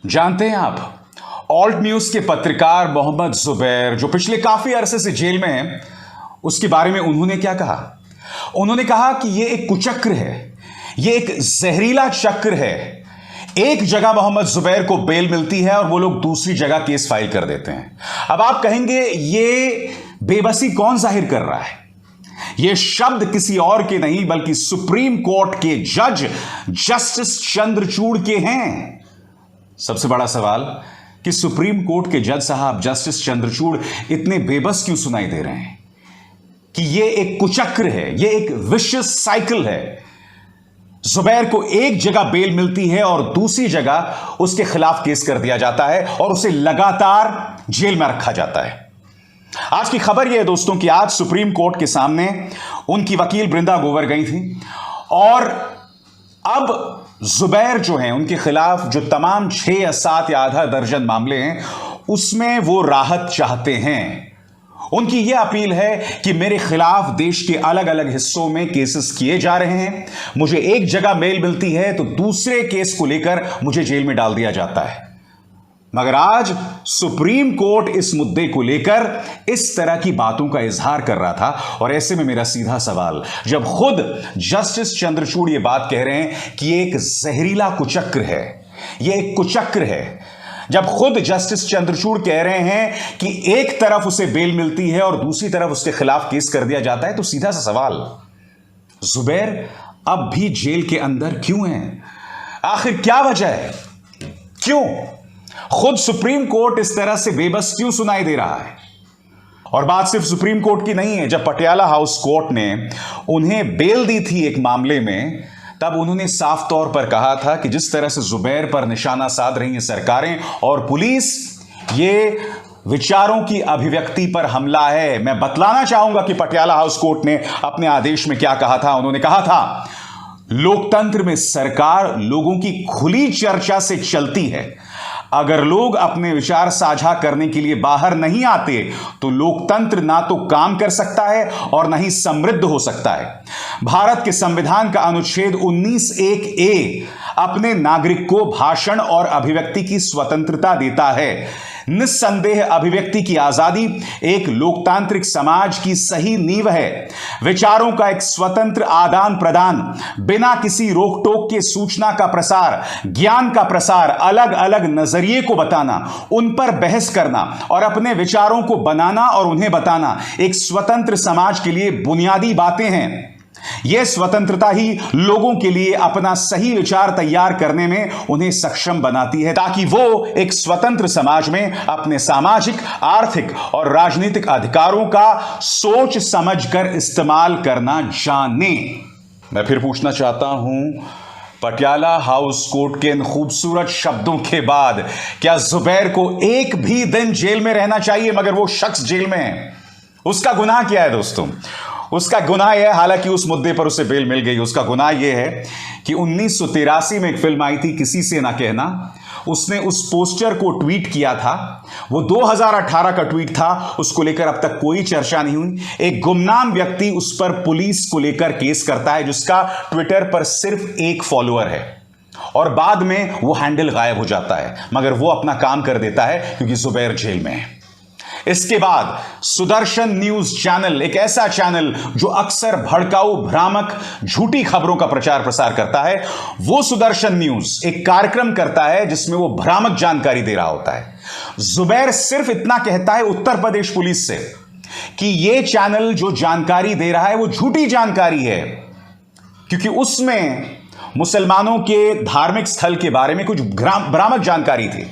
जानते हैं आप ऑल्ट न्यूज के पत्रकार मोहम्मद जुबैर जो पिछले काफी अरसे से जेल में है, उसके बारे में उन्होंने क्या कहा? उन्होंने कहा कि यह एक कुचक्र है, यह एक जहरीला चक्र है। एक जगह मोहम्मद जुबैर को बेल मिलती है और वो लोग दूसरी जगह केस फाइल कर देते हैं। अब आप कहेंगे ये बेबसी कौन जाहिर कर रहा है? ये शब्द किसी और के नहीं बल्कि सुप्रीम कोर्ट के जज जस्टिस चंद्रचूड़ के हैं। सबसे बड़ा सवाल कि सुप्रीम कोर्ट के जज साहब जस्टिस चंद्रचूड़ इतने बेबस क्यों सुनाई दे रहे हैं कि यह एक कुचक्र है, यह एक विशियस साइकिल है। जुबैर को एक जगह बेल मिलती है और दूसरी जगह उसके खिलाफ केस कर दिया जाता है और उसे लगातार जेल में रखा जाता है। आज की खबर यह है दोस्तों कि आज सुप्रीम कोर्ट के सामने उनकी वकील बृंदा ग्रोवर गई थी और अब जुबैर जो हैं उनके खिलाफ जो तमाम 6 या 7 या आधा दर्जन मामले हैं उसमें वो राहत चाहते हैं। उनकी यह अपील है कि मेरे खिलाफ देश के अलग अलग हिस्सों में केसेस किए जा रहे हैं, मुझे एक जगह बेल मिलती है तो दूसरे केस को लेकर मुझे जेल में डाल दिया जाता है। मगर आज सुप्रीम कोर्ट इस मुद्दे को लेकर इस तरह की बातों का इजहार कर रहा था और ऐसे में मेरा सीधा सवाल, जब खुद जस्टिस चंद्रचूड़ ये बात कह रहे हैं कि ये एक जहरीला कुचक्र है, ये एक कुचक्र है, जब खुद जस्टिस चंद्रचूड़ कह रहे हैं कि एक तरफ उसे बेल मिलती है और दूसरी तरफ उसके खिलाफ केस कर दिया जाता है, तो सीधा सा सवाल, जुबैर अब भी जेल के अंदर क्यों है? आखिर क्या वजह है? क्यों खुद सुप्रीम कोर्ट इस तरह से बेबस क्यों सुनाई दे रहा है? और बात सिर्फ सुप्रीम कोर्ट की नहीं है। जब पटियाला हाउस कोर्ट ने उन्हें बेल दी थी एक मामले में, तब उन्होंने साफ तौर पर कहा था कि जिस तरह से जुबैर पर निशाना साध रही हैं सरकारें और पुलिस, ये विचारों की अभिव्यक्ति पर हमला है। मैं बतलाना चाहूंगा कि पटियाला हाउस कोर्ट ने अपने आदेश में क्या कहा था। उन्होंने कहा था, लोकतंत्र में सरकार लोगों की खुली चर्चा से चलती है। अगर लोग अपने विचार साझा करने के लिए बाहर नहीं आते तो लोकतंत्र ना तो काम कर सकता है और ना ही समृद्ध हो सकता है। भारत के संविधान का अनुच्छेद 19(1)(a) अपने नागरिक को भाषण और अभिव्यक्ति की स्वतंत्रता देता है। निस्संदेह अभिव्यक्ति की आजादी एक लोकतांत्रिक समाज की सही नींव है। विचारों का एक स्वतंत्र आदान प्रदान, बिना किसी रोक टोक के सूचना का प्रसार, ज्ञान का प्रसार, अलग अलग नजरिए को बताना, उन पर बहस करना और अपने विचारों को बनाना और उन्हें बताना एक स्वतंत्र समाज के लिए बुनियादी बातें हैं। यह स्वतंत्रता ही लोगों के लिए अपना सही विचार तैयार करने में उन्हें सक्षम बनाती है, ताकि वो एक स्वतंत्र समाज में अपने सामाजिक, आर्थिक और राजनीतिक अधिकारों का सोच समझकर इस्तेमाल करना जाने। मैं फिर पूछना चाहता हूं, पटियाला हाउस कोर्ट के इन खूबसूरत शब्दों के बाद क्या जुबैर को एक भी दिन जेल में रहना चाहिए? मगर वो शख्स जेल में है, उसका गुनाह क्या है दोस्तों? उसका गुनाह यह है, हालांकि उस मुद्दे पर उसे बेल मिल गई, उसका गुनाह यह है कि 1983 में एक फिल्म आई थी किसी से ना कहना, उसने उस पोस्टर को ट्वीट किया था। वो 2018 का ट्वीट था, उसको लेकर अब तक कोई चर्चा नहीं हुई। एक गुमनाम व्यक्ति उस पर पुलिस को लेकर केस करता है जिसका ट्विटर पर सिर्फ 1 फॉलोअर है और बाद में वो हैंडल गायब हो जाता है, मगर वो अपना काम कर देता है क्योंकि जुबैर जेल में है। इसके बाद सुदर्शन न्यूज चैनल, एक ऐसा चैनल जो अक्सर भड़काऊ, भ्रामक, झूठी खबरों का प्रचार प्रसार करता है, वो सुदर्शन न्यूज एक कार्यक्रम करता है जिसमें वो भ्रामक जानकारी दे रहा होता है। जुबैर सिर्फ इतना कहता है उत्तर प्रदेश पुलिस से कि यह चैनल जो जानकारी दे रहा है वो झूठी जानकारी है, क्योंकि उसमें मुसलमानों के धार्मिक स्थल के बारे में कुछ भ्रामक जानकारी थी।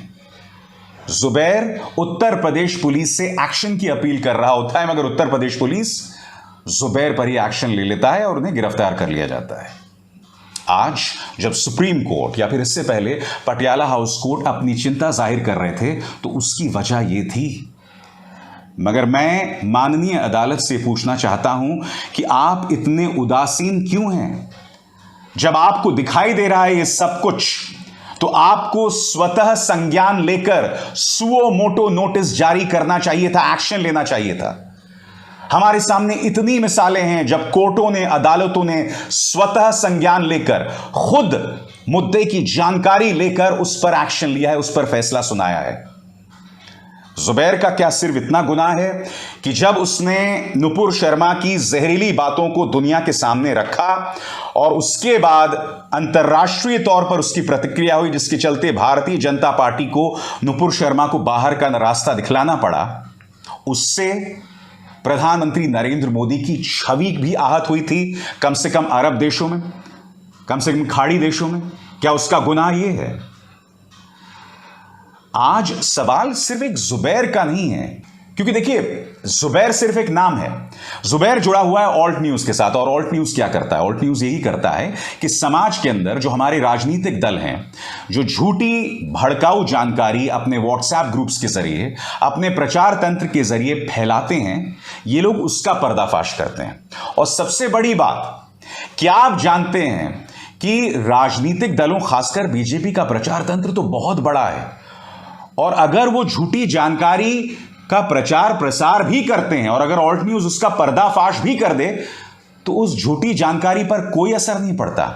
जुबैर उत्तर प्रदेश पुलिस से एक्शन की अपील कर रहा होता है, मगर उत्तर प्रदेश पुलिस जुबैर पर ही एक्शन ले लेता है और उन्हें गिरफ्तार कर लिया जाता है। आज जब सुप्रीम कोर्ट या फिर इससे पहले पटियाला हाउस कोर्ट अपनी चिंता जाहिर कर रहे थे तो उसकी वजह यह थी। मगर मैं माननीय अदालत से पूछना चाहता हूं कि आप इतने उदासीन क्यों हैं? जब आपको दिखाई दे रहा है ये सब कुछ, तो आपको स्वतः संज्ञान लेकर सुओ मोटो नोटिस जारी करना चाहिए था, एक्शन लेना चाहिए था। हमारे सामने इतनी मिसालें हैं जब कोर्टों ने, अदालतों ने स्वतः संज्ञान लेकर खुद मुद्दे की जानकारी लेकर उस पर एक्शन लिया है, उस पर फैसला सुनाया है। जुबैर का क्या सिर्फ इतना गुनाह है कि जब उसने नुपुर शर्मा की जहरीली बातों को दुनिया के सामने रखा और उसके बाद अंतर्राष्ट्रीय तौर पर उसकी प्रतिक्रिया हुई, जिसके चलते भारतीय जनता पार्टी को नुपुर शर्मा को बाहर का रास्ता दिखलाना पड़ा, उससे प्रधानमंत्री नरेंद्र मोदी की छवि भी आहत हुई थी, कम से कम अरब देशों में, कम से कम खाड़ी देशों में। क्या उसका गुनाह यह है? आज सवाल सिर्फ एक जुबैर का नहीं है, क्योंकि देखिए जुबैर सिर्फ एक नाम है। जुबैर जुड़ा हुआ है ऑल्ट न्यूज के साथ, और ऑल्ट न्यूज क्या करता है? ऑल्ट न्यूज यही करता है कि समाज के अंदर जो हमारे राजनीतिक दल हैं, जो झूठी भड़काऊ जानकारी अपने व्हाट्सएप ग्रुप्स के जरिए, अपने प्रचार तंत्र के जरिए फैलाते हैं, ये लोग उसका पर्दाफाश करते हैं। और सबसे बड़ी बात, क्या आप जानते हैं कि राजनीतिक दलों, खासकर बीजेपी का प्रचार तंत्र तो बहुत बड़ा है, और अगर वो झूठी जानकारी का प्रचार प्रसार भी करते हैं और अगर ऑल्ट न्यूज उसका पर्दाफाश भी कर दे, तो उस झूठी जानकारी पर कोई असर नहीं पड़ता।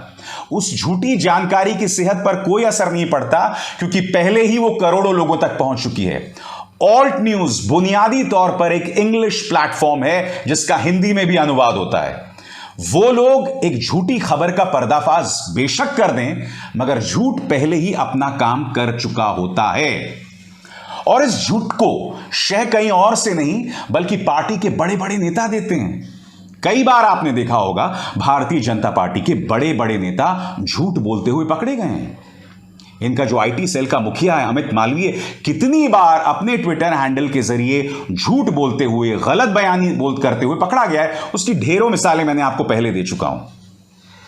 उस झूठी जानकारी की सेहत पर कोई असर नहीं पड़ता, क्योंकि पहले ही वो करोड़ों लोगों तक पहुंच चुकी है। ऑल्ट न्यूज बुनियादी तौर पर एक इंग्लिश प्लेटफॉर्म है जिसका हिंदी में भी अनुवाद होता है। वो लोग एक झूठी खबर का पर्दाफाश बेशक कर दें, मगर झूठ पहले ही अपना काम कर चुका होता है। और इस झूठ को शह कहीं और से नहीं, बल्कि पार्टी के बड़े बड़े नेता देते हैं। कई बार आपने देखा होगा भारतीय जनता पार्टी के बड़े बड़े नेता झूठ बोलते हुए पकड़े गए हैं। इनका जो आईटी सेल का मुखिया है अमित मालवीय, कितनी बार अपने ट्विटर हैंडल के जरिए झूठ बोलते हुए, गलत बयानी करते हुए पकड़ा गया है। उसकी ढेरों मिसालें मैंने आपको पहले दे चुका हूं।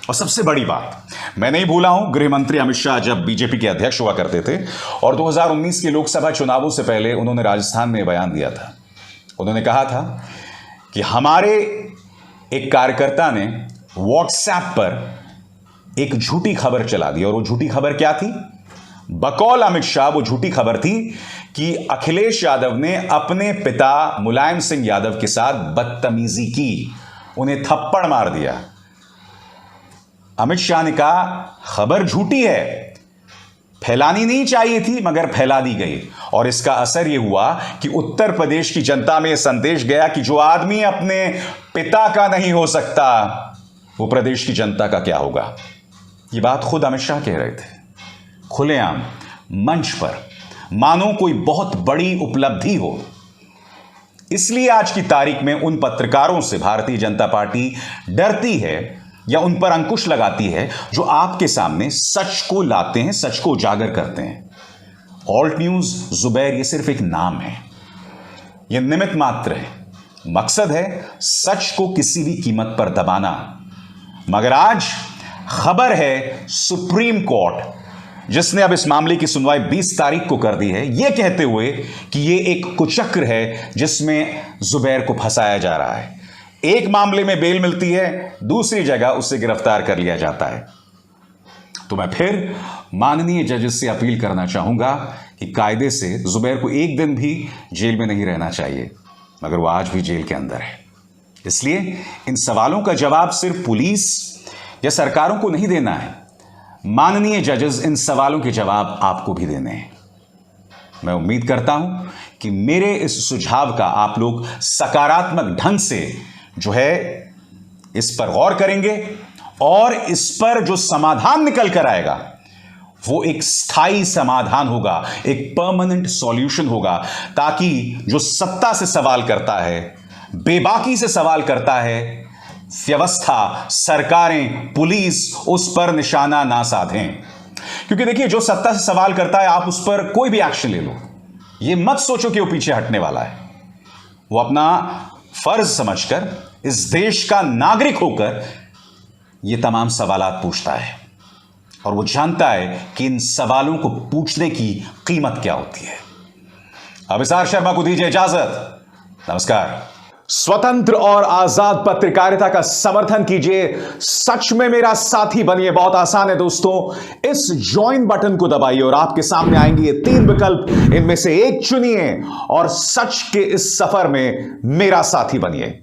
और सबसे बड़ी बात, मैं नहीं भूला हूं, गृह मंत्री अमित शाह जब बीजेपी के अध्यक्ष हुआ करते थे और 2019 के लोकसभा चुनावों से पहले उन्होंने राजस्थान में बयान दिया था। उन्होंने कहा था कि हमारे एक कार्यकर्ता ने व्हाट्सएप पर एक झूठी खबर चला दी, और वो झूठी खबर क्या थी? बकौल अमित शाह वो झूठी खबर थी कि अखिलेश यादव ने अपने पिता मुलायम सिंह यादव के साथ बदतमीजी की, उन्हें थप्पड़ मार दिया। अमित शाह ने कहा खबर झूठी है, फैलानी नहीं चाहिए थी मगर फैला दी गई, और इसका असर यह हुआ कि उत्तर प्रदेश की जनता में यह संदेश गया कि जो आदमी अपने पिता का नहीं हो सकता, वो प्रदेश की जनता का क्या होगा। ये बात खुद अमित शाह कह रहे थे खुलेआम मंच पर, मानो कोई बहुत बड़ी उपलब्धि हो। इसलिए आज की तारीख में उन पत्रकारों से भारतीय जनता पार्टी डरती है या उन पर अंकुश लगाती है जो आपके सामने सच को लाते हैं, सच को उजागर करते हैं। ऑल्ट न्यूज, जुबैर, ये सिर्फ एक नाम है, यह निमित्त मात्र है। मकसद है सच को किसी भी कीमत पर दबाना। मगर आज खबर है सुप्रीम कोर्ट, जिसने अब इस मामले की सुनवाई 20 तारीख को कर दी है, यह कहते हुए कि यह एक कुचक्र है जिसमें जुबैर को फंसाया जा रहा है। एक मामले में बेल मिलती है, दूसरी जगह उसे गिरफ्तार कर लिया जाता है। तो मैं फिर माननीय जजेस से अपील करना चाहूंगा कि कायदे से जुबैर को एक दिन भी जेल में नहीं रहना चाहिए, मगर वो आज भी जेल के अंदर है। इसलिए इन सवालों का जवाब सिर्फ पुलिस या सरकारों को नहीं देना है, माननीय जजेस इन सवालों के जवाब आपको भी देने हैं। मैं उम्मीद करता हूं कि मेरे इस सुझाव का आप लोग सकारात्मक ढंग से जो है इस पर गौर करेंगे, और इस पर जो समाधान निकल कर आएगा वो एक स्थायी समाधान होगा, एक परमानेंट सॉल्यूशन होगा, ताकि जो सत्ता से सवाल करता है, बेबाकी से सवाल करता है, व्यवस्था, सरकारें, पुलिस उस पर निशाना ना साधें। क्योंकि देखिए, जो सत्ता से सवाल करता है, आप उस पर कोई भी एक्शन ले लो, ये मत सोचो कि वो पीछे हटने वाला है। वो अपना फर्ज समझकर, इस देश का नागरिक होकर ये तमाम सवालात पूछता है, और वो जानता है कि इन सवालों को पूछने की कीमत क्या होती है। अभिसार शर्मा को दीजिए इजाजत। नमस्कार। स्वतंत्र और आजाद पत्रकारिता का समर्थन कीजिए, सच में मेरा साथी बनिए। बहुत आसान है दोस्तों, इस ज्वाइन बटन को दबाइए और आपके सामने आएंगे ये 3 विकल्प, इनमें से एक चुनिए और सच के इस सफर में मेरा साथी बनिए।